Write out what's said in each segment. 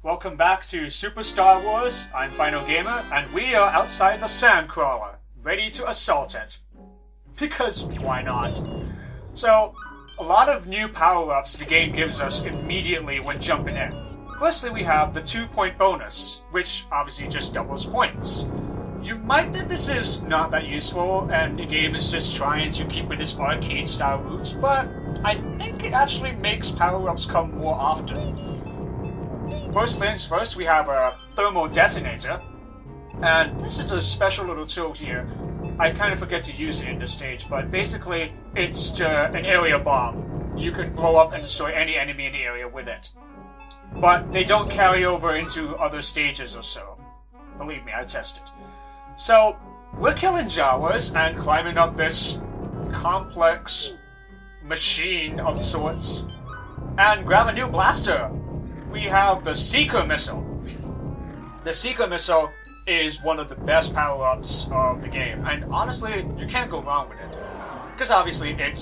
welcome back to Super Star Wars. I'm Final Gamer, and we are outside the Sandcrawler, ready to assault it. Because why not? So, a lot of new power-ups the game gives us immediately when jumping in. Firstly, we have the 2-point bonus, which obviously just doubles points. You might think this is not that useful, and the game is just trying to keep with its arcade-style roots, but I think it actually makes power-ups come more often. First things first, we have a thermal detonator, and this is a special little tool here. I kind of forget to use it in this stage, but basically it's an area bomb. You can blow up and destroy any enemy in the area with it. But they don't carry over into other stages or so. Believe me, I tested. So, we're killing Jawas and climbing up this complex machine of sorts, and grab a new blaster. We have the Seeker Missile. The Seeker Missile is one of the best power-ups of the game, and honestly, you can't go wrong with it. Because obviously, it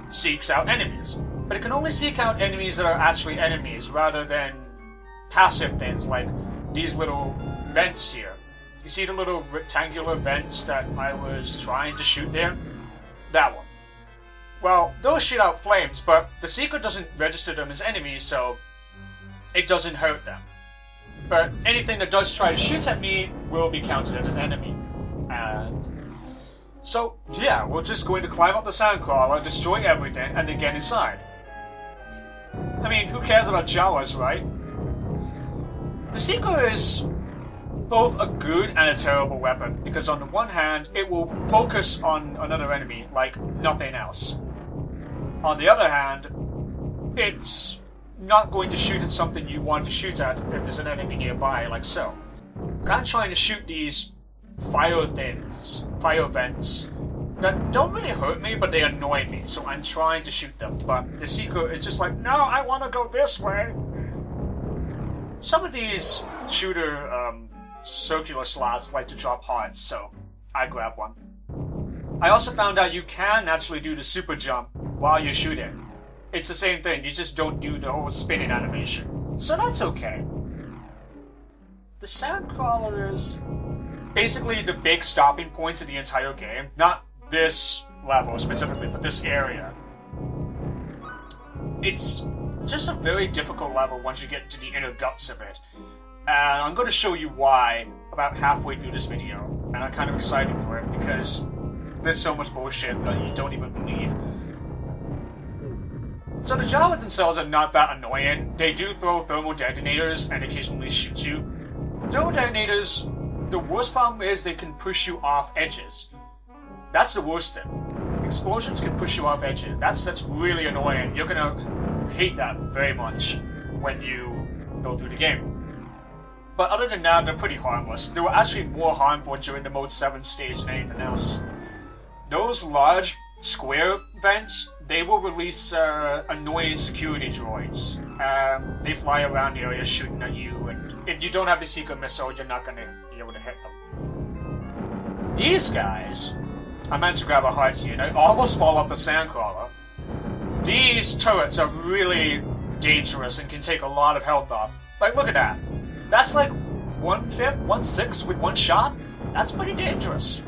seeks out enemies. But it can only seek out enemies that are actually enemies, rather than passive things like these little vents here. You see the little rectangular vents that I was trying to shoot there? That one. Well, those shoot out flames, but the Seeker doesn't register them as enemies, so it doesn't hurt them. But anything that does try to shoot at me will be counted as an enemy. And so, yeah, we're just going to climb up the Sandcrawler, destroy everything, and then get inside. I mean, who cares about Jawas, right? The Seeker is both a good and a terrible weapon, because on the one hand, it will focus on another enemy like nothing else. On the other hand, it's not going to shoot at something you want to shoot at if there's an enemy nearby, like so. I'm kind of trying to shoot these fire vents, that don't really hurt me, but they annoy me, so I'm trying to shoot them, but the Seeker is just like, no, I want to go this way! Some of these shooter, circular slots like to drop hearts, so I grab one. I also found out you can actually do the super jump while you're shooting. It's the same thing, you just don't do the whole spinning animation. So that's okay. The Sandcrawler is basically the big stopping points of the entire game. Not this level specifically, but this area. It's just a very difficult level once you get to the inner guts of it. And I'm going to show you why about halfway through this video. And I'm kind of excited for it because there's so much bullshit that you don't even believe. So the Jawas themselves are not that annoying. They do throw thermal detonators and occasionally shoot you. The thermal detonators, the worst problem is they can push you off edges. That's the worst thing. Explosions can push you off edges. That's really annoying. You're gonna hate that very much when you go through the game. But other than that, they're pretty harmless. They were actually more harmful during the Mode 7 stage than anything else. Those large square vents, they will release annoying security droids. They fly around the area shooting at you, and if you don't have the Seeker Missile, you're not going to be able to hit them. These guys, I meant to grab a heart here, and I almost fall off the Sandcrawler. These turrets are really dangerous and can take a lot of health off. Like, look at that. That's like 1/5, 1/6 with one shot. That's pretty dangerous.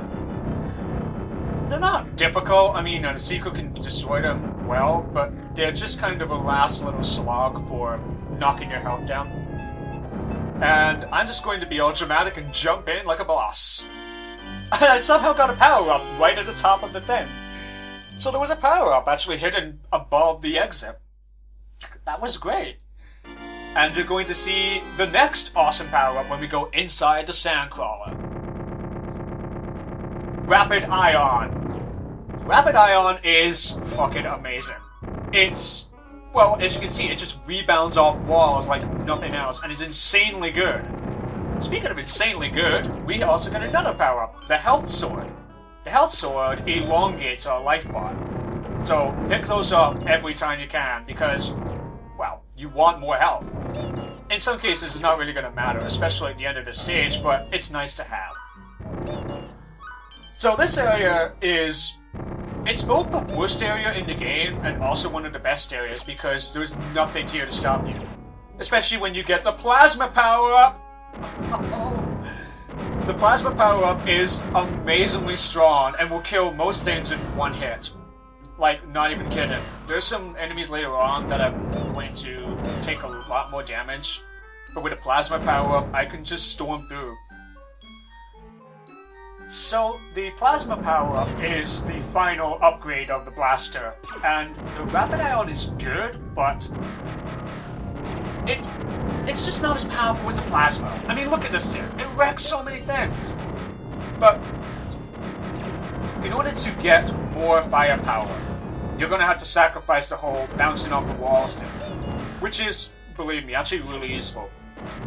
They're not difficult. I mean, the Seeker can destroy them well, but they're just kind of a last little slog for knocking your health down. And I'm just going to be all dramatic and jump in like a boss. And I somehow got a power-up right at the top of the thing. So there was a power-up actually hidden above the exit. That was great. And you're going to see the next awesome power-up when we go inside the Sandcrawler. Rapid Ion. Rapid Ion is fucking amazing. It's, well, as you can see, it just rebounds off walls like nothing else, and is insanely good. Speaking of insanely good, we also got another power-up, the Health Sword. The Health Sword elongates our life bar. So pick those up every time you can, because, well, you want more health. In some cases, it's not really going to matter, especially at the end of the stage, but it's nice to have. So this area is It's both the worst area in the game and also one of the best areas because there's nothing here to stop you. Especially when you get the plasma power-up! The plasma power-up is amazingly strong and will kill most things in one hit. Like, not even kidding. There's some enemies later on that are going to take a lot more damage, but with a plasma power-up, I can just storm through. So, the plasma power-up is the final upgrade of the blaster, and the rapid ion is good, but it's just not as powerful with the plasma. I mean, look at this thing. It wrecks so many things. But in order to get more firepower, you're going to have to sacrifice the whole bouncing off the walls thing, which is, believe me, actually really useful.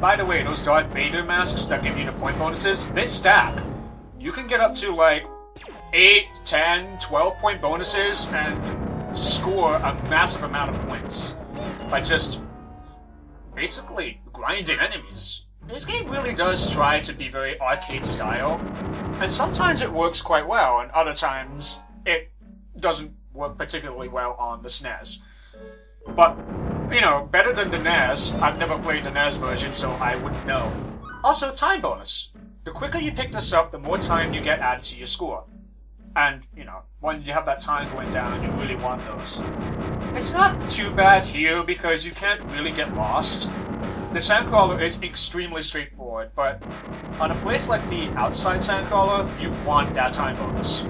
By the way, those Darth Vader masks that give you the point bonuses, they stack. You can get up to like 8, 10, 12 point bonuses and score a massive amount of points by just basically grinding enemies. This game really does try to be very arcade style, and sometimes it works quite well, and other times it doesn't work particularly well on the SNES. But, you know, better than the NES. I've never played the NES version, so I wouldn't know. Also, time bonus. The quicker you pick this up, the more time you get added to your score. And, you know, when you have that time going down, you really want those. It's not too bad here because you can't really get lost. The Sandcrawler is extremely straightforward, but on a place like the outside Sandcrawler, you want that time bonus.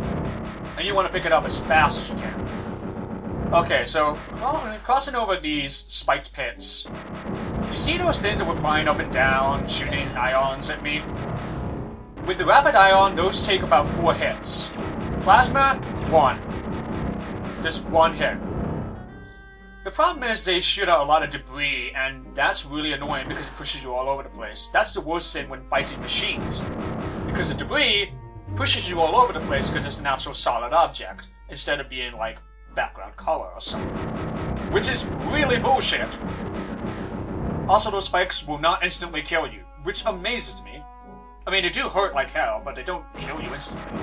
And you want to pick it up as fast as you can. Okay, so crossing over these spiked pits. You see those things that were flying up and down, shooting ions at me? With the rapid ion, those take about 4 hits. Plasma, 1. Just 1 hit. The problem is they shoot out a lot of debris, and that's really annoying because it pushes you all over the place. That's the worst thing when fighting machines. Because the debris pushes you all over the place because it's an actual solid object, instead of being like background color or something. Which is really bullshit. Also, those spikes will not instantly kill you, which amazes me. I mean, they do hurt like hell, but they don't kill you instantly.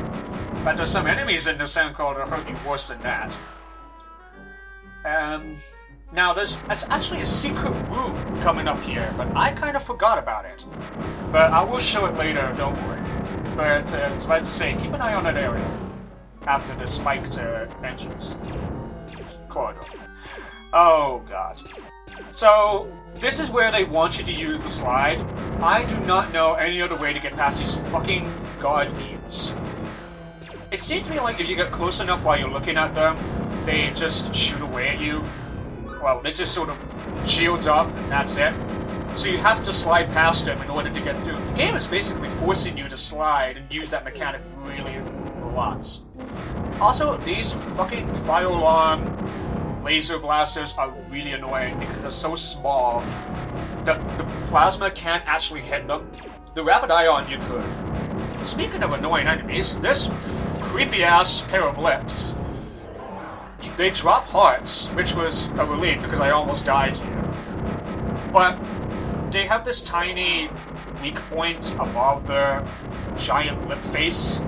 But there's some enemies in the Sandcrawler that hurt you worse than that. Now there's actually a secret room coming up here, but I kind of forgot about it. But I will show it later, don't worry. But it's about to say, keep an eye on that area after the spiked entrance corridor. Oh god. So, this is where they want you to use the slide. I do not know any other way to get past these fucking guard beams. It seems to me like if you get close enough while you're looking at them, they just shoot away at you. Well, they just sort of shields up, and that's it. So you have to slide past them in order to get through. The game is basically forcing you to slide and use that mechanic really lots. Also, these fucking fire alarm laser blasters are really annoying because they're so small that the plasma can't actually hit them. The rapid ion you could. Speaking of annoying enemies, this creepy-ass pair of lips. They drop hearts, which was a relief because I almost died here. But they have this tiny weak point above their giant lip face.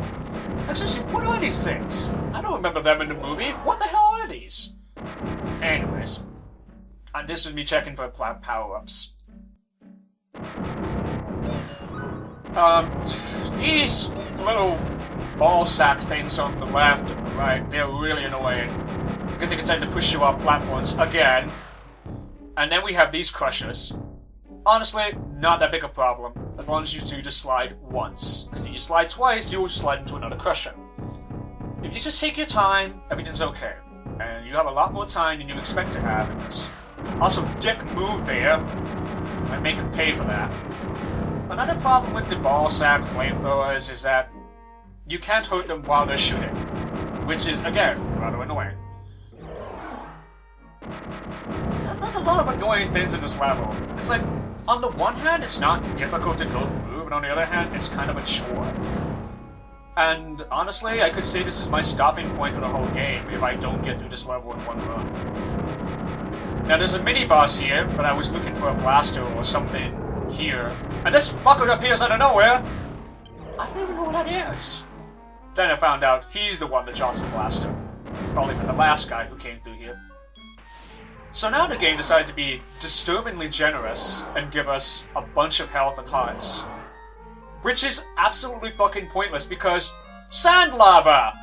Actually, what are these things? I don't remember them in the movie. What the hell are these? Anyways, and this is me checking for power-ups. These little ball sack things on the left and the right, they're really annoying because they can tend to push you off platforms again. And then we have these crushers. Honestly, not that big a problem as long as you do just slide once, because if you slide twice, you'll slide into another crusher. If you just take your time, everything's okay. And you have a lot more time than you expect to have in this. Also, dick move there. I make him pay for that. Another problem with the ball sack flamethrowers is that you can't hurt them while they're shooting, which is, again, rather annoying. There's a lot of annoying things in this level. It's like, on the one hand, it's not difficult to go through, but on the other hand, it's kind of a chore. And honestly, I could say this is my stopping point for the whole game if I don't get through this level in one run. Now there's a mini-boss here, but I was looking for a blaster or something here, and this fucker appears out of nowhere! I don't even know what that is. Then I found out he's the one that drops the blaster. Probably from the last guy who came through here. So now the game decided to be disturbingly generous and give us a bunch of health and hearts. Which is absolutely fucking pointless because sand lava!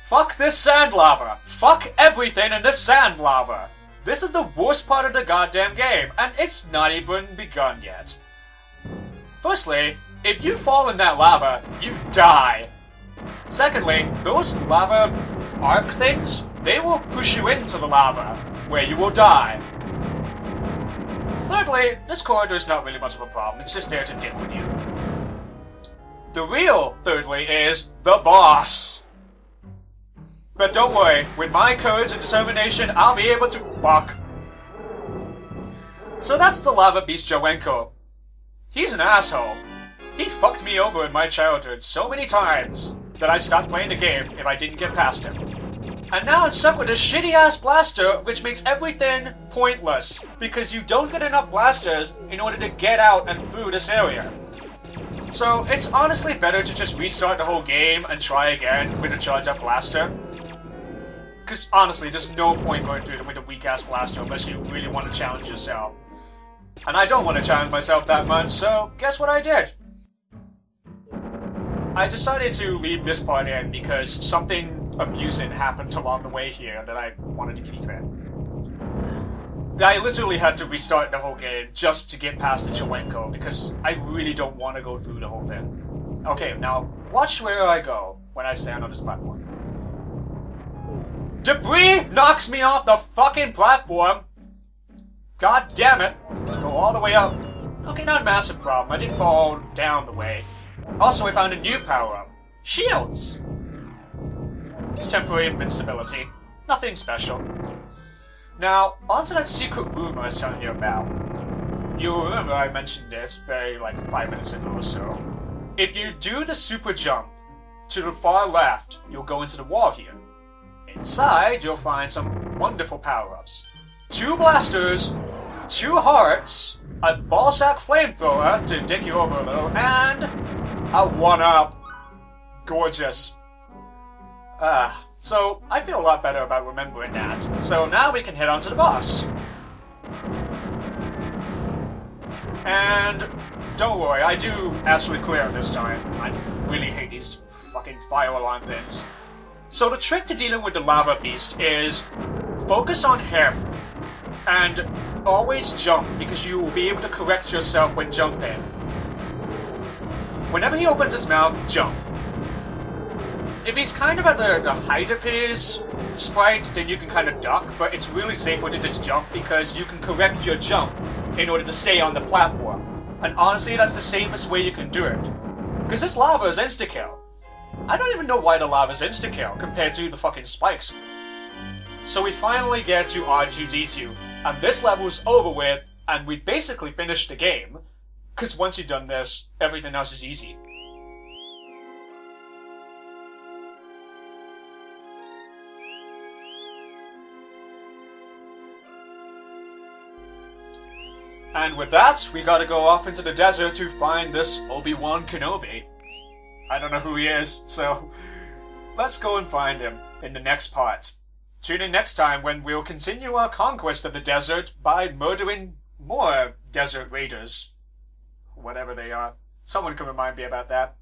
Fuck this sand lava! Fuck everything in this sand lava! This is the worst part of the goddamn game, and it's not even begun yet. Firstly, if you fall in that lava, you die. Secondly, those lava arc things, they will push you into the lava, where you will die. Thirdly, this corridor is not really much of a problem, it's just there to dick with you. The real thirdly is the boss. But don't worry, with my courage and determination, I'll be able to fuck. So that's the lava beast Jowenko. He's an asshole. He fucked me over in my childhood so many times that I stopped playing the game if I didn't get past him. And now I'm stuck with a shitty-ass blaster, which makes everything pointless, because you don't get enough blasters in order to get out and through this area. So it's honestly better to just restart the whole game and try again with a charged-up blaster. Because honestly, there's no point going through it with a weak-ass blaster unless you really want to challenge yourself. And I don't want to challenge myself that much, so guess what I did? I decided to leave this part in because something amusing happened along the way here that I wanted to keep in. I literally had to restart the whole game just to get past the Jowenko because I really don't want to go through the whole thing. Okay, now watch where I go when I stand on this platform. Debris knocks me off the fucking platform! God damn it! Let's go all the way up. Okay, not a massive problem. I didn't fall down the way. Also, I found a new power-up. Shields! It's temporary invincibility. Nothing special. Now, onto that secret room I was telling you about. You'll remember I mentioned this like 5 minutes ago or so. If you do the super jump to the far left, you'll go into the wall here. Inside, you'll find some wonderful power-ups. 2 blasters, 2 hearts, a ballsack flamethrower to dick you over a little, and a 1-up. Gorgeous. So I feel a lot better about remembering that. So now we can head on to the boss. And don't worry, I do actually clear this time. I really hate these fucking fire alarm things. So the trick to dealing with the lava beast is focus on him and always jump because you will be able to correct yourself when jumping. Whenever he opens his mouth, jump. If he's kind of at the height of his sprite, then you can kind of duck, but it's really safer to just jump because you can correct your jump in order to stay on the platform. And honestly, that's the safest way you can do it. Because this lava is insta-kill. I don't even know why the lava is insta-kill compared to the fucking spikes. So we finally get to R2-D2, and this level is over with, and we basically finished the game. Because once you've done this, everything else is easy. And with that, we gotta go off into the desert to find this Obi-Wan Kenobi. I don't know who he is, so let's go and find him in the next part. Tune in next time when we'll continue our conquest of the desert by murdering more desert raiders. Whatever they are. Someone can remind me about that.